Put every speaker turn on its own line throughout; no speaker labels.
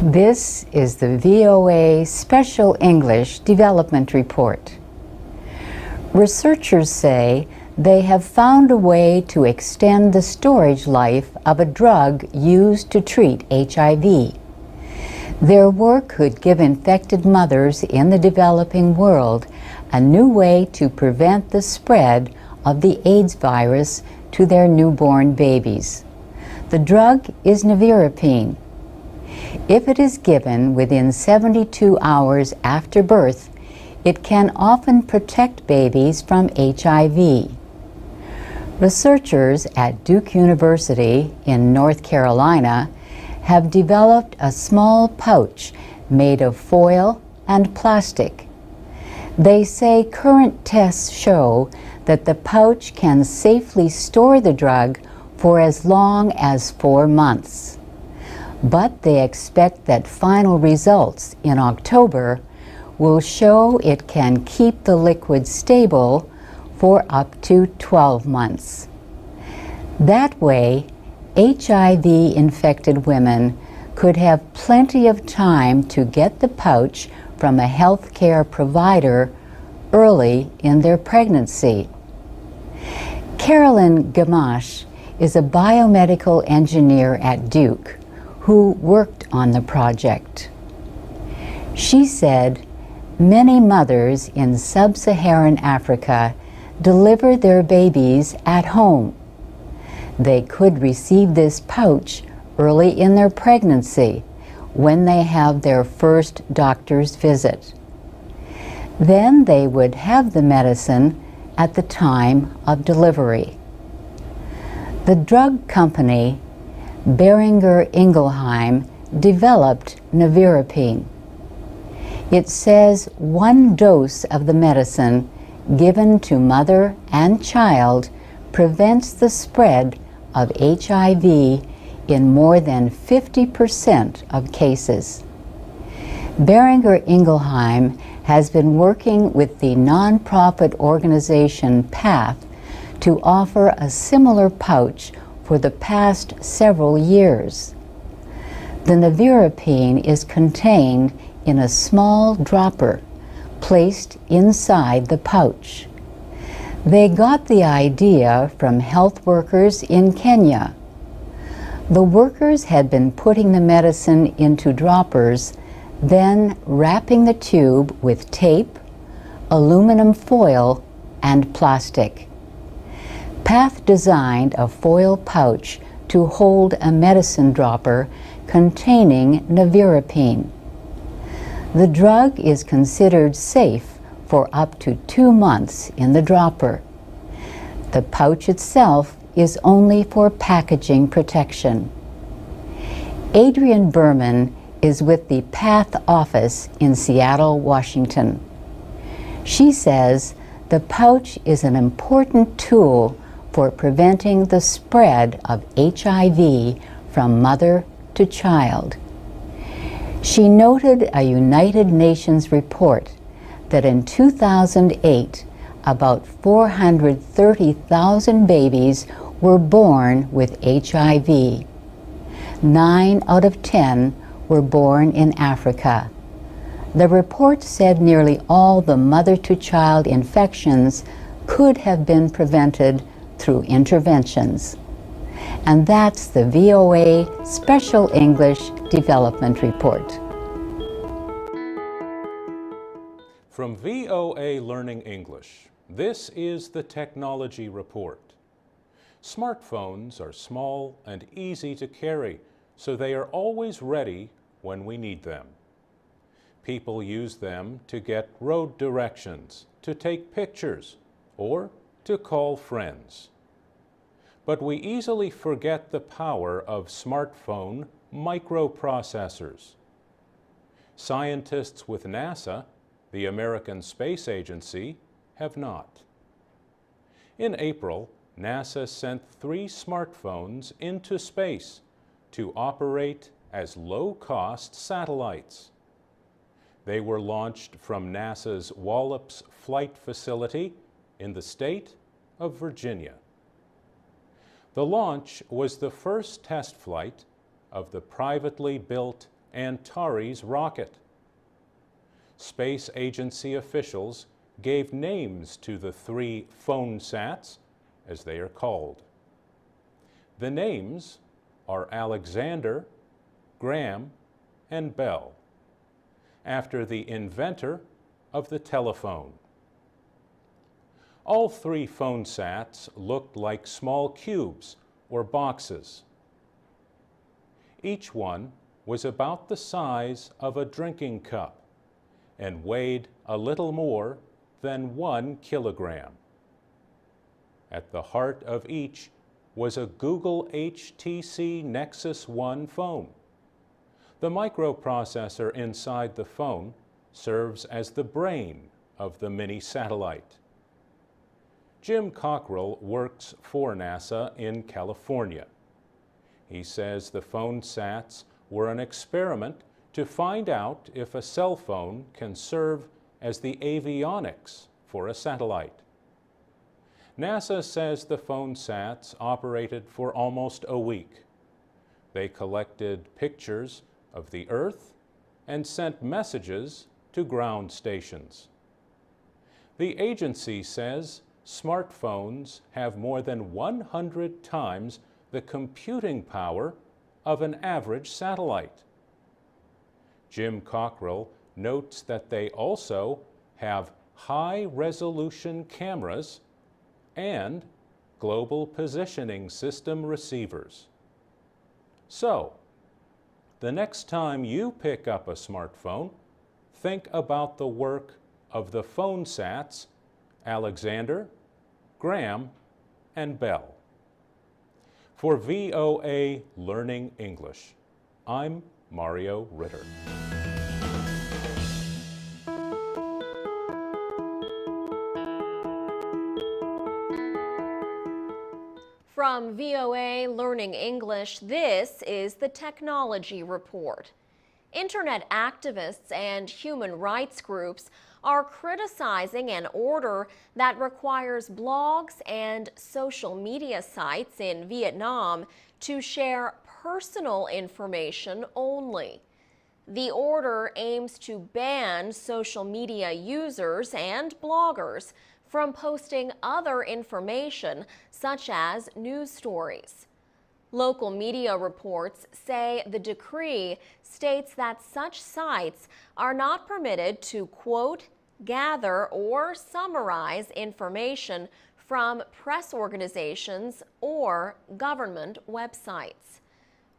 This is the VOA Special English Development Report. Researchers say they have found a way to extend the storage life of a drug used to treat HIV. Their work could give infected mothers in the developing world a new way to prevent the spread of the AIDS virus to their newborn babies. The drug is nevirapine. If it is given within 72 hours after birth, it can often protect babies from HIV. Researchers at Duke University in North Carolina have developed a small pouch made of foil and plastic. They say current tests show that the pouch can safely store the drug for as long as 4 months. But they expect that final results in October will show it can keep the liquid stable for up to 12 months. That way, HIV-infected women could have plenty of time to get the pouch from a healthcare provider early in their pregnancy. Carolyn Gamache is a biomedical engineer at Duke who worked on the project. She said many mothers in sub-Saharan Africa deliver their babies at home. They could receive this pouch early in their pregnancy when they have their first doctor's visit. Then they would have the medicine at the time of delivery. The drug company Boehringer Ingelheim developed nevirapine. It says 1 dose of the medicine given to mother and child prevents the spread of HIV in more than 50% of cases. Boehringer Ingelheim has been working with the nonprofit organization PATH to offer a similar pouch for the past several years. The nevirapine is contained in a small dropper placed inside the pouch. They got the idea from health workers in Kenya. The workers had been putting the medicine into droppers, then wrapping the tube with tape, aluminum foil, and plastic. PATH designed a foil pouch to hold a medicine dropper containing nevirapine. The drug is considered safe for up to 2 months in the dropper. The pouch itself is only for packaging protection. Adrienne Berman is with the PATH office in Seattle, Washington. She says the pouch is an important tool for preventing the spread of HIV from mother to child. She noted a United Nations report that in 2008, about 430,000 babies were born with HIV. 9 out of 10 were born in Africa. The report said nearly all the mother-to-child infections could have been prevented through interventions. And that's the VOA Special English Development Report.
From VOA Learning English, this is the Technology Report. Smartphones are small and easy to carry, so they are always ready when we need them. People use them to get road directions, to take pictures, or to call friends. But we easily forget the power of smartphone microprocessors. Scientists with NASA, the American Space Agency, have not. In April, NASA sent 3 smartphones into space to operate as low-cost satellites. They were launched from NASA's Wallops Flight Facility in the state of Virginia. The launch was the first test flight of the privately built Antares rocket. Space Agency officials gave names to the 3 phone-sats, as they are called. The names are Alexander, Graham, and Bell, after the inventor of the telephone. All 3 phone-sats looked like small cubes or boxes. Each one was about the size of a drinking cup and weighed a little more than 1 kilogram. At the heart of each was a Google HTC Nexus 1 phone. The microprocessor inside the phone serves as the brain of the mini satellite. Jim Cockrell works for NASA in California. He says the phone-sats were an experiment to find out if a cell phone can serve as the avionics for a satellite. NASA says the phone-sats operated for almost a week. They collected pictures of the Earth and sent messages to ground stations. The agency says smartphones have more than 100 times the computing power of an average satellite. Jim Cockrell notes that they also have high-resolution cameras and global positioning system receivers. So, the next time you pick up a smartphone, think about the work of the phone-sats Alexander, Graham, and Bell. For VOA Learning English, I'm Mario Ritter.
From VOA Learning English, this is the Technology Report. Internet activists and human rights groups are criticizing an order that requires blogs and social media sites in Vietnam to share personal information only. The order aims to ban social media users and bloggers from posting other information such as news stories. Local media reports say the decree states that such sites are not permitted to, quote, gather or summarize information from press organizations or government websites.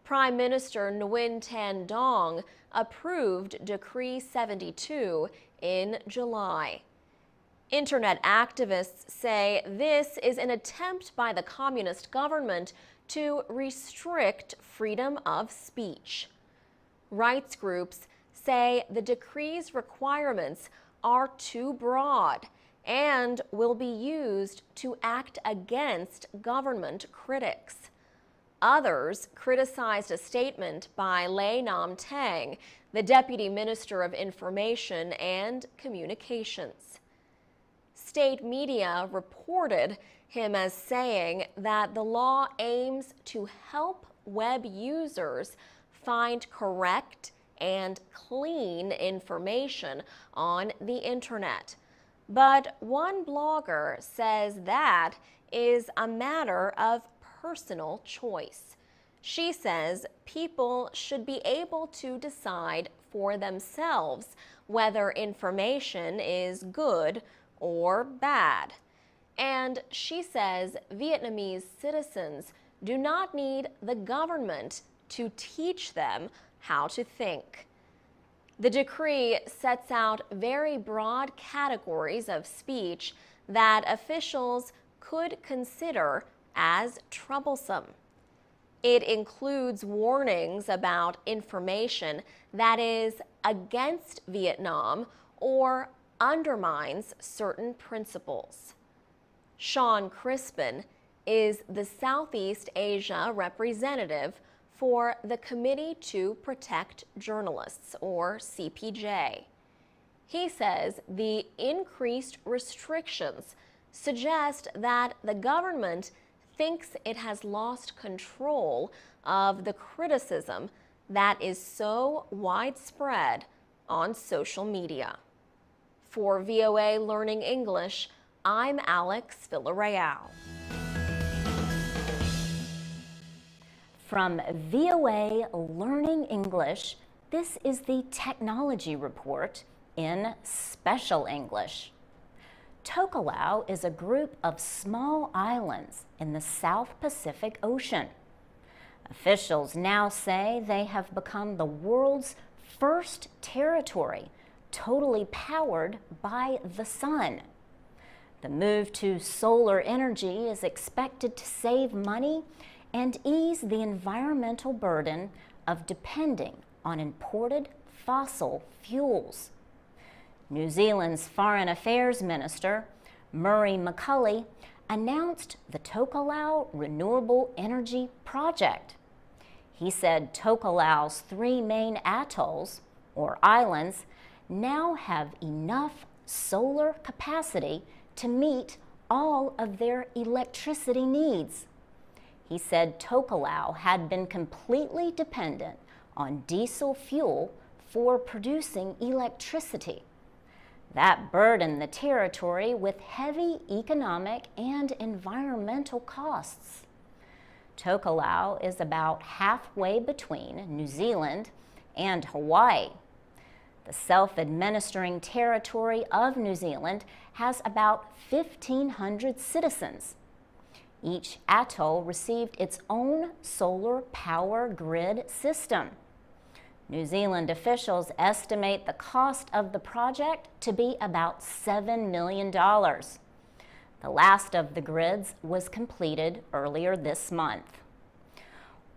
Prime Minister Nguyen Thanh Dong approved Decree 72 in July. Internet activists say this is an attempt by the communist government to restrict freedom of speech. Rights groups say the decree's requirements are too broad and will be used to act against government critics. Others criticized a statement by Lê Nam Thang, the Deputy Minister of Information and Communications. State media reported him as saying that the law aims to help web users find correct and clean information on the internet. But one blogger says that is a matter of personal choice. She says people should be able to decide for themselves whether information is good or bad. And she says Vietnamese citizens do not need the government to teach them how to think. The decree sets out very broad categories of speech that officials could consider as troublesome. It includes warnings about information that is against Vietnam or undermines certain principles. Sean Crispin is the Southeast Asia representative for the Committee to Protect Journalists, or CPJ. He says the increased restrictions suggest that the government thinks it has lost control of the criticism that is so widespread on social media. For VOA Learning English, I'm Alex Villarreal.
From VOA Learning English, this is the Technology Report in Special English. Tokelau is a group of small islands in the South Pacific Ocean. Officials now say they have become the world's first territory totally powered by the sun. The move to solar energy is expected to save money and ease the environmental burden of depending on imported fossil fuels. New Zealand's Foreign Affairs Minister, Murray McCully, announced the Tokelau Renewable Energy Project. He said Tokelau's 3 main atolls, or islands, now have enough solar capacity to meet all of their electricity needs. He said Tokelau had been completely dependent on diesel fuel for producing electricity. That burdened the territory with heavy economic and environmental costs. Tokelau is about halfway between New Zealand and Hawaii. The self-administering territory of New Zealand has about 1,500 citizens. Each atoll received its own solar power grid system. New Zealand officials estimate the cost of the project to be about $7 million. The last of the grids was completed earlier this month.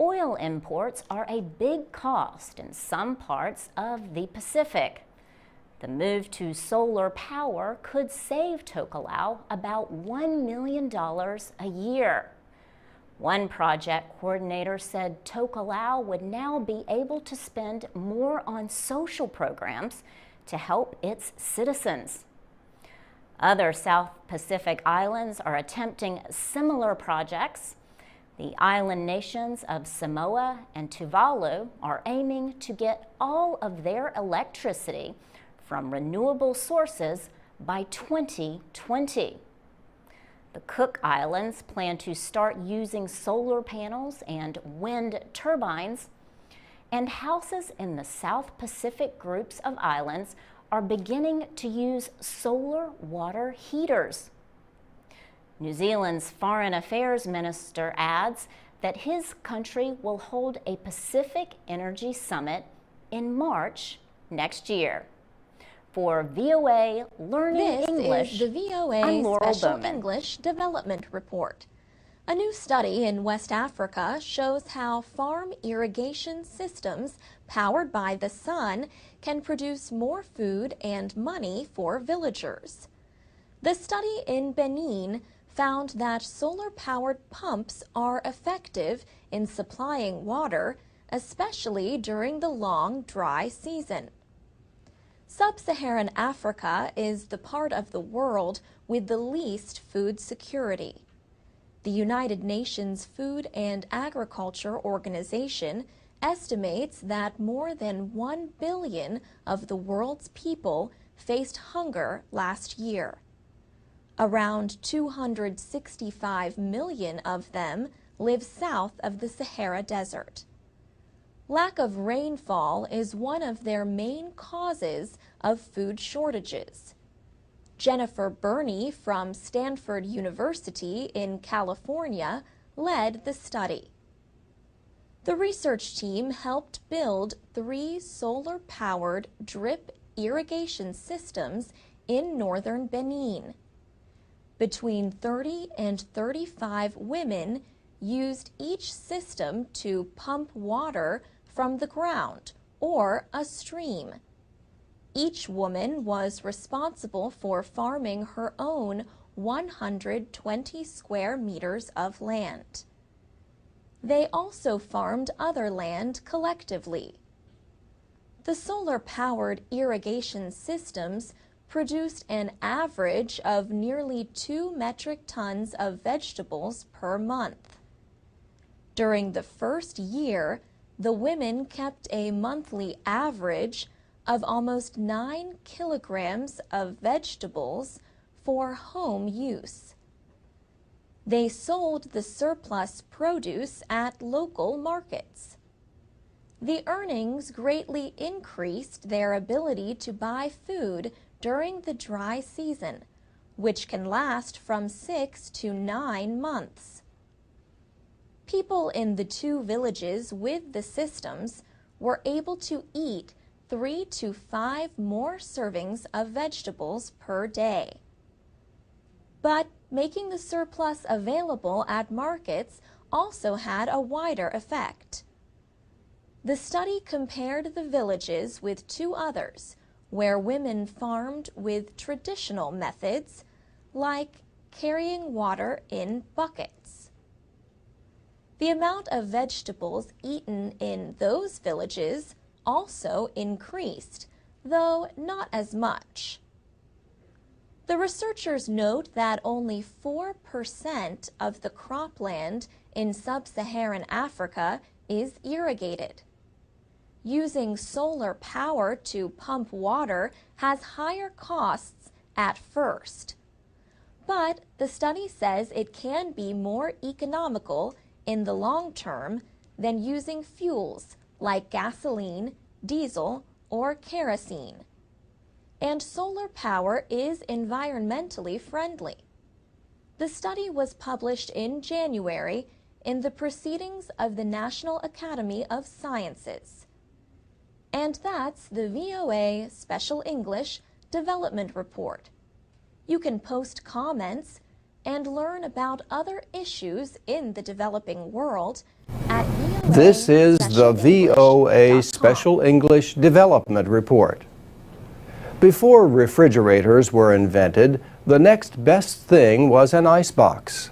Oil imports are a big cost in some parts of the Pacific. The move to solar power could save Tokelau about $1 million a year. One project coordinator said Tokelau would now be able to spend more on social programs to help its citizens. Other South Pacific islands are attempting similar projects. The island nations of Samoa and Tuvalu are aiming to get all of their electricity from renewable sources by 2020. The Cook Islands plan to start using solar panels and wind turbines, and houses in the South Pacific groups of islands are beginning to use solar water heaters. New Zealand's Foreign Affairs Minister adds that his country will hold a Pacific Energy Summit in March next year. For VOA Learning English,
this is the VOA
I'm Laurel
Special
Bowman.
English Development Report. A new study in West Africa shows how farm irrigation systems powered by the sun can produce more food and money for villagers. The study in Benin found that solar-powered pumps are effective in supplying water, especially during the long, dry season. Sub-Saharan Africa is the part of the world with the least food security. The United Nations Food and Agriculture Organization estimates that more than 1 billion of the world's people faced hunger last year. Around 265 million of them live south of the Sahara Desert. Lack of rainfall is one of their main causes of food shortages. Jennifer Burney from Stanford University in California led the study. The research team helped build 3 solar-powered drip irrigation systems in northern Benin. Between 30 and 35 women used each system to pump water from the ground or a stream. Each woman was responsible for farming her own 120 square meters of land. They also farmed other land collectively. The solar-powered irrigation systems produced an average of nearly 2 metric tons of vegetables per month. During the first year, the women kept a monthly average of almost 9 kilograms of vegetables for home use. They sold the surplus produce at local markets. The earnings greatly increased their ability to buy food during the dry season, which can last from 6 to 9 months. People in the 2 villages with the systems were able to eat 3 to 5 more servings of vegetables per day. But making the surplus available at markets also had a wider effect. The study compared the villages with 2 others where women farmed with traditional methods like carrying water in buckets. The amount of vegetables eaten in those villages also increased, though not as much. The researchers note that only 4% of the cropland in sub-Saharan Africa is irrigated. Using solar power to pump water has higher costs at first. But the study says it can be more economical in the long term than using fuels like gasoline, diesel, or kerosene. And solar power is environmentally friendly. The study was published in January in the Proceedings of the National Academy of Sciences. And that's the VOA Special English Development Report. You can post comments and learn about other issues in the developing world at VOA.
This is the VOA Special English Development Report. Before refrigerators were invented, the next best thing was an icebox.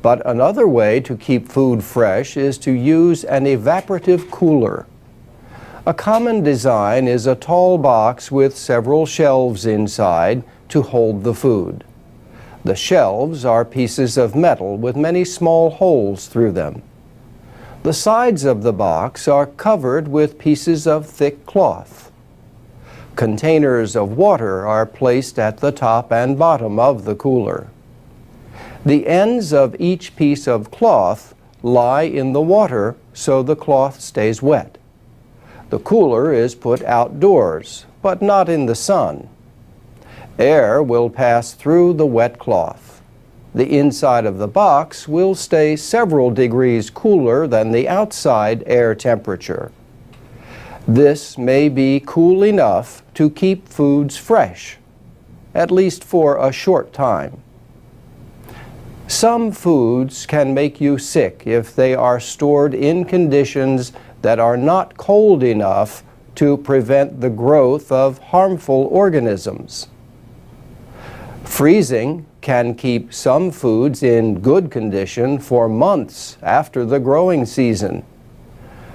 But another way to keep food fresh is to use an evaporative cooler. A common design is a tall box with several shelves inside to hold the food. The shelves are pieces of metal with many small holes through them. The sides of the box are covered with pieces of thick cloth. Containers of water are placed at the top and bottom of the cooler. The ends of each piece of cloth lie in the water so the cloth stays wet. The cooler is put outdoors, but not in the sun. Air will pass through the wet cloth. The inside of the box will stay several degrees cooler than the outside air temperature. This may be cool enough to keep foods fresh, at least for a short time. Some foods can make you sick if they are stored in conditions that are not cold enough to prevent the growth of harmful organisms. Freezing can keep some foods in good condition for months after the growing season.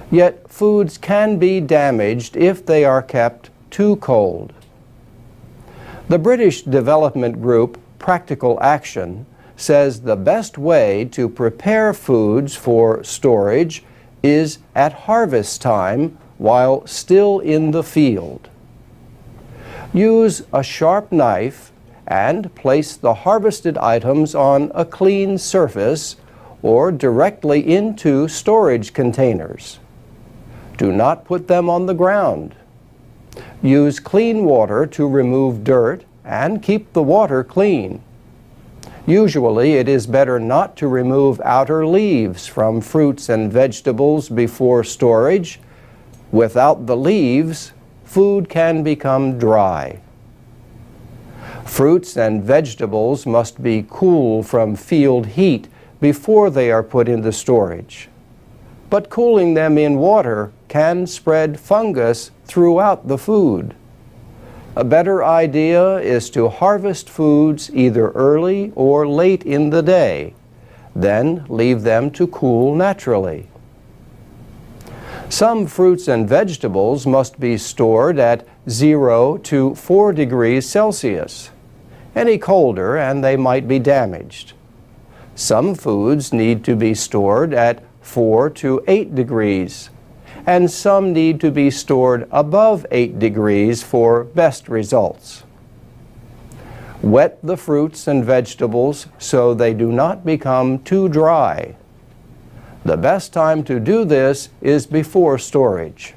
Yet foods can be damaged if they are kept too cold. The British development group Practical Action says the best way to prepare foods for storage is at harvest time while still in the field. Use a sharp knife and place the harvested items on a clean surface or directly into storage containers. Do not put them on the ground. Use clean water to remove dirt and keep the water clean. Usually it is better not to remove outer leaves from fruits and vegetables before storage. Without the leaves, food can become dry. Fruits and vegetables must be cool from field heat before they are put into storage. But cooling them in water can spread fungus throughout the food. A better idea is to harvest foods either early or late in the day, then leave them to cool naturally. Some fruits and vegetables must be stored at 0 to 4 degrees Celsius. Any colder and they might be damaged. Some foods need to be stored at 4 to 8 degrees. and some need to be stored above 8 degrees for best results. Wet the fruits and vegetables so they do not become too dry. The best time to do this is before storage.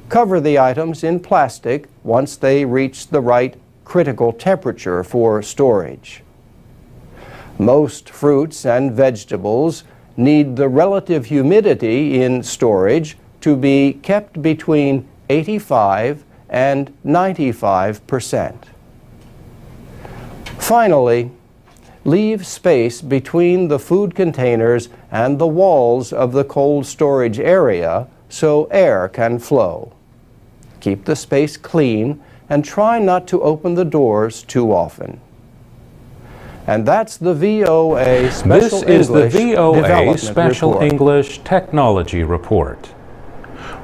Cover the items in plastic once they reach the right critical temperature for storage. Most fruits and vegetables need the relative humidity in storage to be kept between 85 and 95%. Finally, leave space between the food containers and the walls of the cold storage area so air can flow. Keep the space clean and try not to open the doors too often. And that's the VOA Special
This is the
English
VOA
Development
Special
Report.
English Technology Report.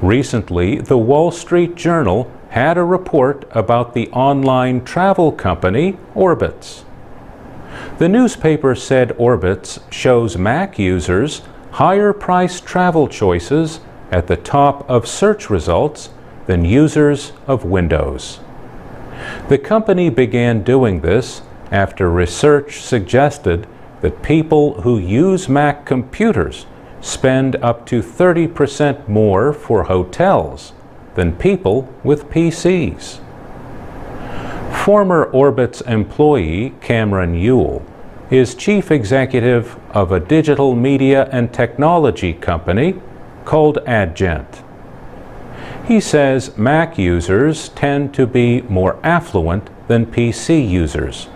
Recently, the Wall Street Journal had a report about the online travel company Orbitz. The newspaper said Orbitz shows Mac users higher-priced travel choices at the top of search results than users of Windows. The company began doing this after research suggested that people who use Mac computers spend up to 30% more for hotels than people with PCs. Former Orbitz employee Cameron Ewell is chief executive of a digital media and technology company called Adgent. He says Mac users tend to be more affluent than PC users.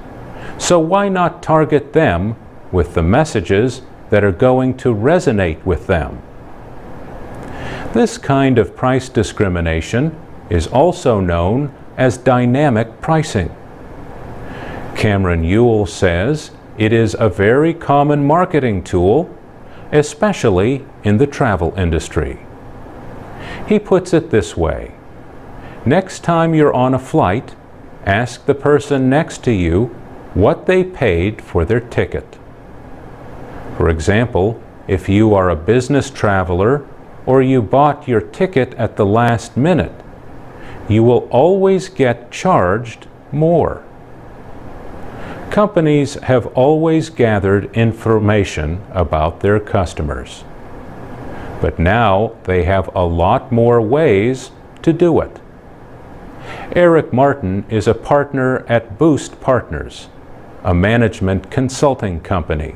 So why not target them with the messages that are going to resonate with them? This kind of price discrimination is also known as dynamic pricing. Cameron Ewell says it is a very common marketing tool, especially in the travel industry. He puts it this way: next time you're on a flight, ask the person next to you what they paid for their ticket. For example, if you are a business traveler or you bought your ticket at the last minute, you will always get charged more. Companies have always gathered information about their customers, but now they have a lot more ways to do it. Eric Martin is a partner at Boost Partners, a management consulting company.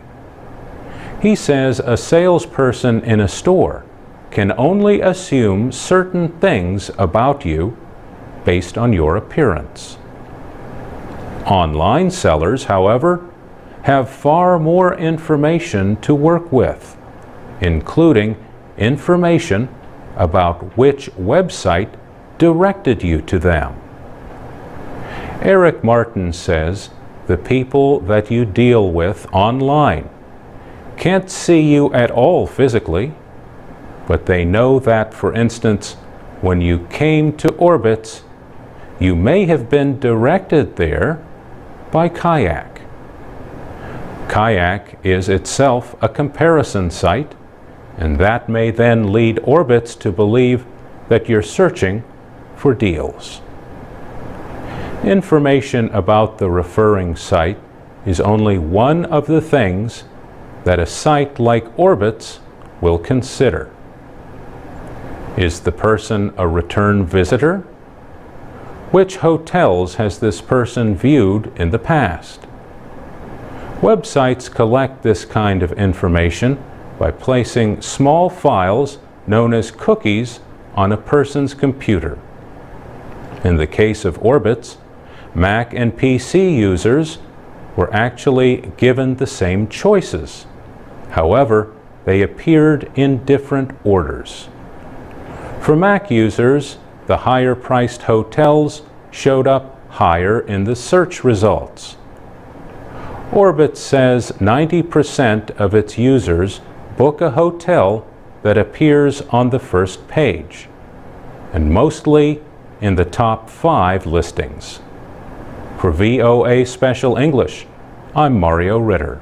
He says a salesperson in a store can only assume certain things about you based on your appearance. Online sellers, however, have far more information to work with, including information about which website directed you to them. Eric Martin says the people that you deal with online can't see you at all physically, but they know that, for instance, when you came to Orbitz, you may have been directed there by Kayak. Kayak is itself a comparison site, and that may then lead Orbitz to believe that you're searching for deals. Information about the referring site is only one of the things that a site like Orbitz will consider. Is the person a return visitor? Which hotels has this person viewed in the past? Websites collect this kind of information by placing small files known as cookies on a person's computer. In the case of Orbitz, Mac and PC users were actually given the same choices. However, they appeared in different orders. For Mac users, the higher-priced hotels showed up higher in the search results. Orbitz says 90% of its users book a hotel that appears on the first page, and mostly in the top 5 listings. For VOA Special English, I'm Mario Ritter.